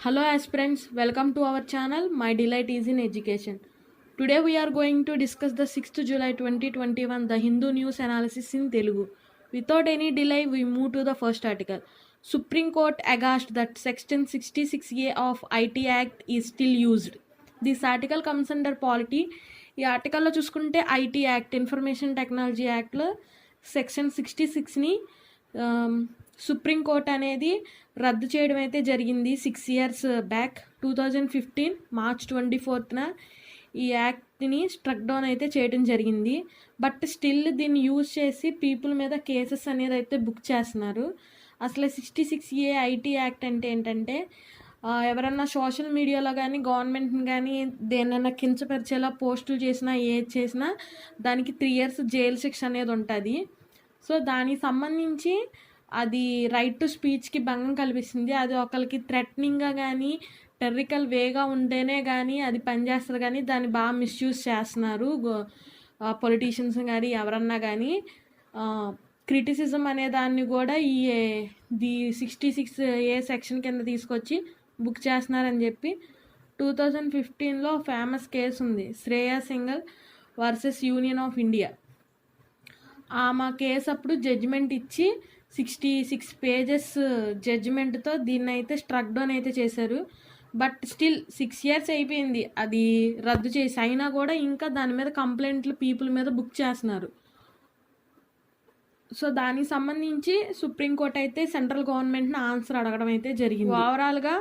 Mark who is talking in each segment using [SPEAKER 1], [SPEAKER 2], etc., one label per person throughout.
[SPEAKER 1] Hello aspirants, welcome to our channel. My delight is in education. Today we are going to discuss the 6th July 2021 the Hindu news analysis in Telugu. Without any delay, we move to the first article. Supreme Court aghast that Section 66A of IT Act is still used. This article comes under polity. ఈ ఆర్టికల్లో చూసుకుంటే IT act information technology యాక్ట్లో section 66ని supreme court అనేది రద్దు చేయడం అయితే జరిగింది 6 years back 2015 March 24th ఈ యాక్ట్ని స్ట్రక్ డౌన్ అయితే చేయడం జరిగింది. బట్ స్టిల్ దీన్ని యూజ్ చేసి పీపుల్ మీద కేసెస్ అనేది అయితే బుక్ చేస్తున్నారు. అసలు 66A ఐటీ యాక్ట్ అంటే ఏంటంటే ఎవరన్నా సోషల్ మీడియాలో కానీ గవర్నమెంట్ని కానీ దేనైనా కించపరిచేలా పోస్టులు చేసినా ఏది చేసినా దానికి 3 years జైలు శిక్ష అనేది ఉంటుంది. సో దానికి సంబంధించి అది రైట్ టు స్పీచ్కి భంగం కల్పిస్తుంది. అది ఒకరికి థ్రెటనింగ్గా కానీ టెర్రికల్ వేగా ఉంటేనే కానీ అది పనిచేస్తుంది, కానీ దాన్ని బాగా మిస్యూజ్ చేస్తున్నారు పొలిటీషియన్స్ కానీ ఎవరన్నా కానీ. క్రిటిసిజం అనే దాన్ని కూడా ది 66A సెక్షన్ కింద తీసుకొచ్చి బుక్ చేస్తున్నారని చెప్పి 2015లో ఫేమస్ కేసు ఉంది, Shreya Singhal versus union of India. ఆమె కేసు అప్పుడు జడ్జిమెంట్ ఇచ్చి 66 pages జడ్జిమెంట్తో దీన్ని అయితే స్ట్రక్ డౌన్ అయితే చేశారు. బట్ స్టిల్ 6 years అయిపోయింది అది రద్దు చేసి, అయినా కూడా ఇంకా దాని మీద కంప్లైంట్లు పీపుల్ మీద బుక్ చేస్తున్నారు. సో దానికి సంబంధించి సుప్రీంకోర్టు అయితే సెంట్రల్ గవర్నమెంట్ని ఆన్సర్ అడగడం అయితే జరిగింది. ఓవరాల్గా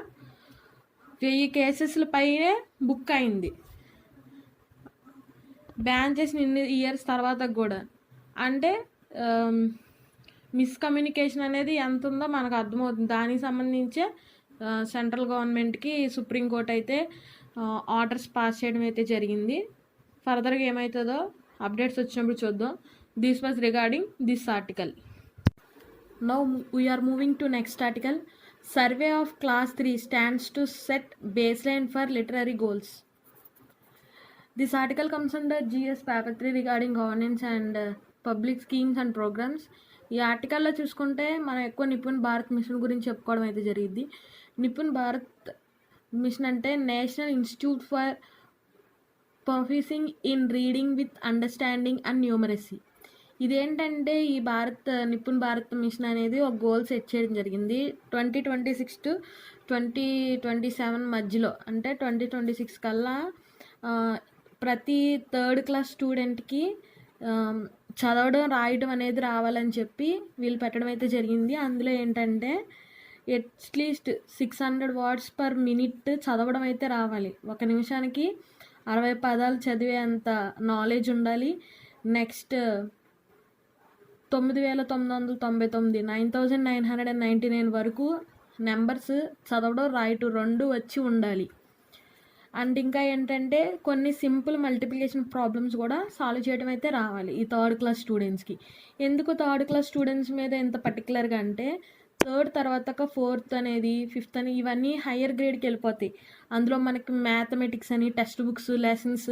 [SPEAKER 1] 1000 కేసెస్ల పైనే బుక్ అయింది, బ్యాన్ చేసిన ఇన్ని ఇయర్స్ తర్వాత కూడా. అంటే మిస్కమ్యూనికేషన్ అనేది ఎంత ఉందో మనకు అర్థమవుతుంది. దానికి సంబంధించే సెంట్రల్ గవర్నమెంట్కి సుప్రీంకోర్టు అయితే ఆర్డర్స్ పాస్ చేయడం అయితే జరిగింది. ఫర్దర్గా ఏమవుతుందో అప్డేట్స్ వచ్చినప్పుడు చూద్దాం. This was regarding this article. Now we're moving to next article. Survey of class 3 stands to set baseline for literary goals. This article comes under GS Paper 3 regarding governance and public schemes and programmes. ఈ ఆర్టికల్లో చూసుకుంటే మనం ఎక్కువ Nipun Bharat machine గురించి చెప్పుకోవడం అయితే జరిగింది. Nipun Bharat machine అంటే national institute for professing in reading with understanding and numeracy. ఇదేంటంటే ఈ నిపుణ్ భారత్ మిషన్ అనేది ఒక గోల్ సెట్ చేయడం జరిగింది 2026 to 2027 మధ్యలో. అంటే 2026 కల్లా ప్రతి 3rd class స్టూడెంట్కి చదవడం రాయడం అనేది రావాలని చెప్పి వీళ్ళు పెట్టడం అయితే జరిగింది. అందులో ఏంటంటే అట్లీస్ట్ 600 words per minute చదవడం అయితే రావాలి. 1 నిమిషానికి 60 పదాలు చదివే అంత నాలెడ్జ్ ఉండాలి. నెక్స్ట్ 9999 9999 వరకు నెంబర్స్ చదవడం రాయటం 2 వచ్చి ఉండాలి. అండ్ ఇంకా ఏంటంటే కొన్ని సింపుల్ మల్టిప్లికేషన్ ప్రాబ్లమ్స్ కూడా సాల్వ్ చేయడం అయితే రావాలి ఈ 3rd class స్టూడెంట్స్కి. ఎందుకు 3rd class స్టూడెంట్స్ మీద ఎంత పర్టికులర్గా అంటే 3rd తర్వాత 4th అనేది 5th అని ఇవన్నీ హయ్యర్ గ్రేడ్కి వెళ్ళిపోతాయి. అందులో మనకి మ్యాథమెటిక్స్ అని text books lessons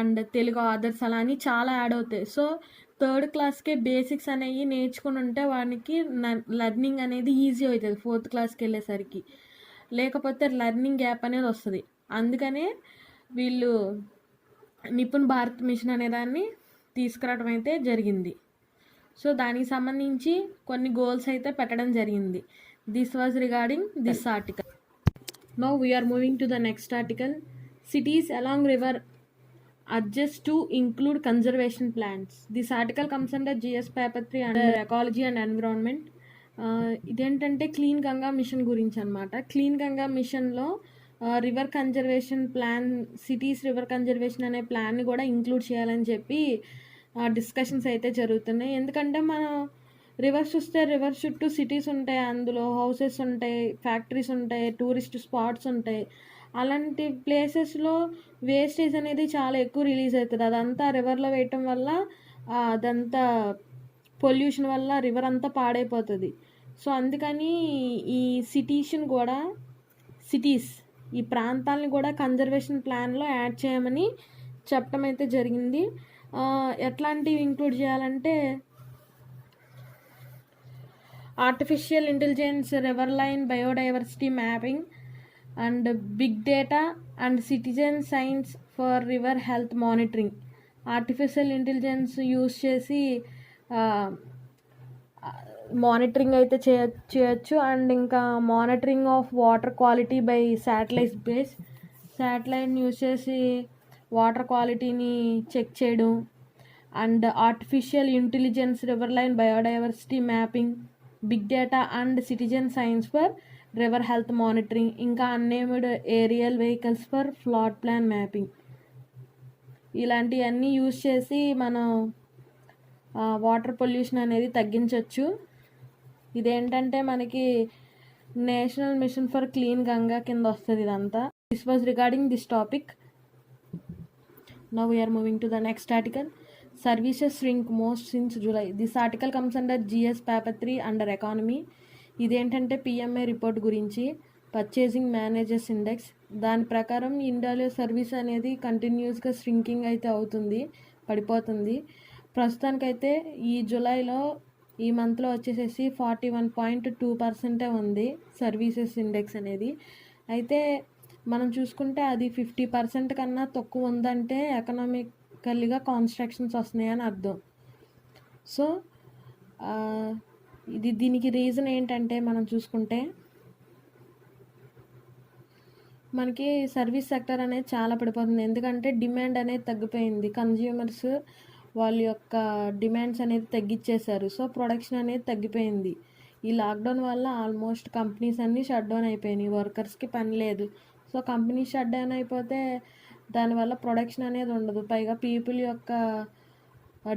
[SPEAKER 1] and Telugu others అలా అని చాలా యాడ్ అవుతాయి. సో 3rd classకే బేసిక్స్ అనేవి నేర్చుకుని ఉంటే వానికి లెర్నింగ్ అనేది ఈజీ అవుతుంది 4th classకి వెళ్ళేసరికి. లేకపోతే లెర్నింగ్ గ్యాప్ అనేది వస్తుంది. అందుకనే వీళ్ళు నిపుణ్ భారత్ మిషన్ అనే దాన్ని తీసుకురావడం అయితే జరిగింది. సో దానికి సంబంధించి కొన్ని గోల్స్ అయితే పెట్టడం జరిగింది. This was regarding this article. Now we're moving to the next article. Cities along river adjust to include conservation plans. This article comes under GS Paper 3 under Ecology and Environment. ఇదేంటంటే clean Ganga machine గురించి అనమాట. Clean Ganga మిషన్లో river conservation plan, cities river conservation అనే ప్లాన్ని కూడా include చేయాలని చెప్పి discussions అయితే జరుగుతున్నాయి. ఎందుకంటే మనం రివర్స్ చూస్తే రివర్ చుట్టూ సిటీస్ ఉంటాయి, అందులో హౌసెస్ ఉంటాయి, ఫ్యాక్టరీస్ ఉంటాయి, టూరిస్ట్ స్పాట్స్ ఉంటాయి. అలాంటి ప్లేసెస్లో వేస్టేజ్ అనేది చాలా ఎక్కువ రిలీజ్ అవుతుంది. అదంతా రివర్లో వేయటం వల్ల అదంతా పొల్యూషన్ వల్ల రివర్ అంతా పాడైపోతుంది. సో అందుకని ఈ సిటీస్ ఈ ప్రాంతాలని కూడా కన్జర్వేషన్ ప్లాన్లో యాడ్ చేయమని చెప్పడం అయితే జరిగింది. ఎట్లాంటివి ఇంక్లూడ్ చేయాలంటే artificial intelligence, riverine biodiversity mapping and big data and citizen science for river health monitoring. Artificial intelligence use చేసి మానిటరింగ్ అయితే చేయొచ్చు. అండ్ ఇంకా monitoring of water quality by శాటిలైట్ని యూస్ చేసి వాటర్ క్వాలిటీని చెక్ చేయడం. And artificial intelligence, riverine biodiversity mapping, big data and citizen science for river health monitoring, ఇంకా unmanned aerial vehicles for flat plan mapping. ఇలాంటివన్నీ use చేసి మనం water pollution అనేది తగ్గించవచ్చు. ఇదేంటంటే మనకి national mission for clean Ganga కింద వస్తుంది ఇదంతా. This was regarding this topic. Now we're moving to the next article. Services shrink most since July. This article comes under GS paper 3 under economy. ఇదేంటంటే PMI report గురించి, purchasing managers index. దాని ప్రకారం ఇండియాలో service అనేది కంటిన్యూస్గా shrinking అయితే అవుతుంది, పడిపోతుంది. ప్రస్తుతానికైతే ఈ జూలైలో ఈ మంత్లో వచ్చేసేసి 41.2% ఉంది సర్వీసెస్ ఇండెక్స్ అనేది. అయితే మనం చూసుకుంటే అది 50% కన్నా తక్కువ ఉందంటే ఎకనామికల్గా కాన్స్ట్రక్షన్స్ వస్తున్నాయని అర్థం. సో దీనికి రీజన్ ఏంటంటే మనం చూసుకుంటే మనకి సర్వీస్ సెక్టర్ అనేది చాలా పడిపోతుంది. ఎందుకంటే డిమాండ్ అనేది తగ్గిపోయింది. కన్జ్యూమర్స్ వాళ్ళ యొక్క డిమాండ్స్ అనేది తగ్గించేశారు. సో ప్రొడక్షన్ అనేది తగ్గిపోయింది. ఈ లాక్డౌన్ వల్ల ఆల్మోస్ట్ కంపెనీస్ అన్నీ షట్ డౌన్ అయిపోయినాయి. వర్కర్స్కి పని లేదు. సో కంపెనీ షట్ డౌన్ అయిపోతే దానివల్ల ప్రొడక్షన్ అనేది ఉండదు. పైగా పీపుల్ యొక్క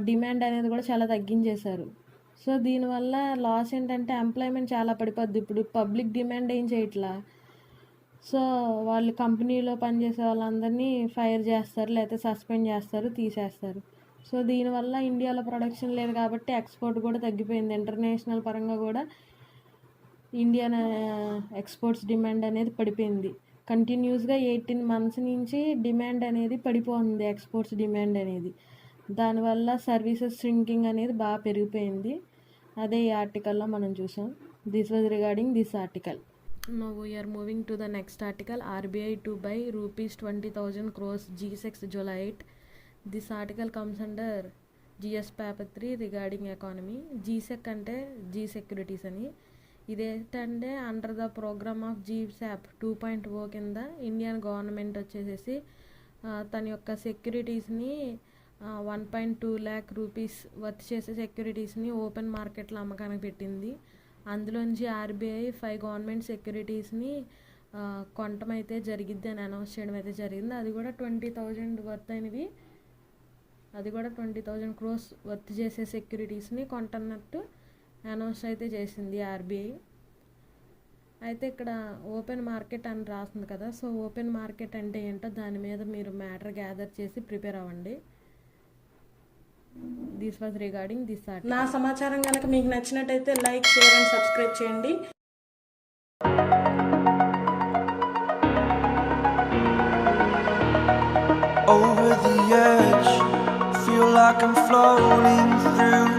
[SPEAKER 1] డిమాండ్ అనేది కూడా చాలా తగ్గించేశారు. సో దీనివల్ల లాస్ ఏంటంటే ఎంప్లాయ్మెంట్ చాలా పడిపోద్ది. ఇప్పుడు పబ్లిక్ డిమాండ్ ఏం చేయట్లా. సో వాళ్ళు కంపెనీలో పనిచేసే వాళ్ళందరినీ ఫైర్ చేస్తారు, లేకపోతే సస్పెండ్ చేస్తారు, తీసేస్తారు. సో దీనివల్ల ఇండియాలో ప్రొడక్షన్ లేదు కాబట్టి ఎక్స్పోర్ట్ కూడా తగ్గిపోయింది. ఇంటర్నేషనల్ పరంగా కూడా ఇండియన్ ఎక్స్పోర్ట్స్ డిమాండ్ అనేది పడిపోయింది. కంటిన్యూస్గా 18 months నుంచి డిమాండ్ అనేది పడిపోతుంది, ఎక్స్పోర్ట్స్ డిమాండ్ అనేది. దానివల్ల సర్వీసెస్ ష్రింకింగ్ అనేది బాగా పెరిగిపోయింది. అదే ఈ ఆర్టికల్లో మనం చూసాం. This was regarding this article. Now we are moving to the next article. RBI to buy rupees 20,000 crores G6 July 8. This article comes under GS paper 3 regarding economy. GSEC అంటే G securities అని. ఇదేంటంటే under the programme of GSAP 2.0 కింద Indian government వచ్చేసేసి తన యొక్క సెక్యూరిటీస్ని 1.2 lakh rupees worth చేసే సెక్యూరిటీస్ని open మార్కెట్లో అమ్మకానికి పెట్టింది. అందులోంచి ఆర్బీఐ 5 గవర్నమెంట్ సెక్యూరిటీస్ని కొనటం అయితే జరిగిద్ది అని అనౌన్స్ చేయడం అయితే జరిగింది. అది కూడా 20,000 వర్త్ అయినవి, అది కూడా 20,000 crores వర్త్ చేసే సెక్యూరిటీస్ని కొంటున్నట్టు అనౌన్స్ అయితే చేసింది ఆర్బీఐ. అయితే ఇక్కడ ఓపెన్ మార్కెట్ అని రాస్తుంది కదా. సో ఓపెన్ మార్కెట్ అంటే ఏంటో దాని మీద మీరు మ్యాటర్ గ్యాదర్ చేసి ప్రిపేర్ అవ్వండి. This was regarding this article.
[SPEAKER 2] నా సమాచారం కనుక మీకు నచ్చినట్టయితే లైక్, షేర్ అండ్ సబ్స్క్రైబ్ చేయండి.
[SPEAKER 3] Over the edge, feel like I'm floating through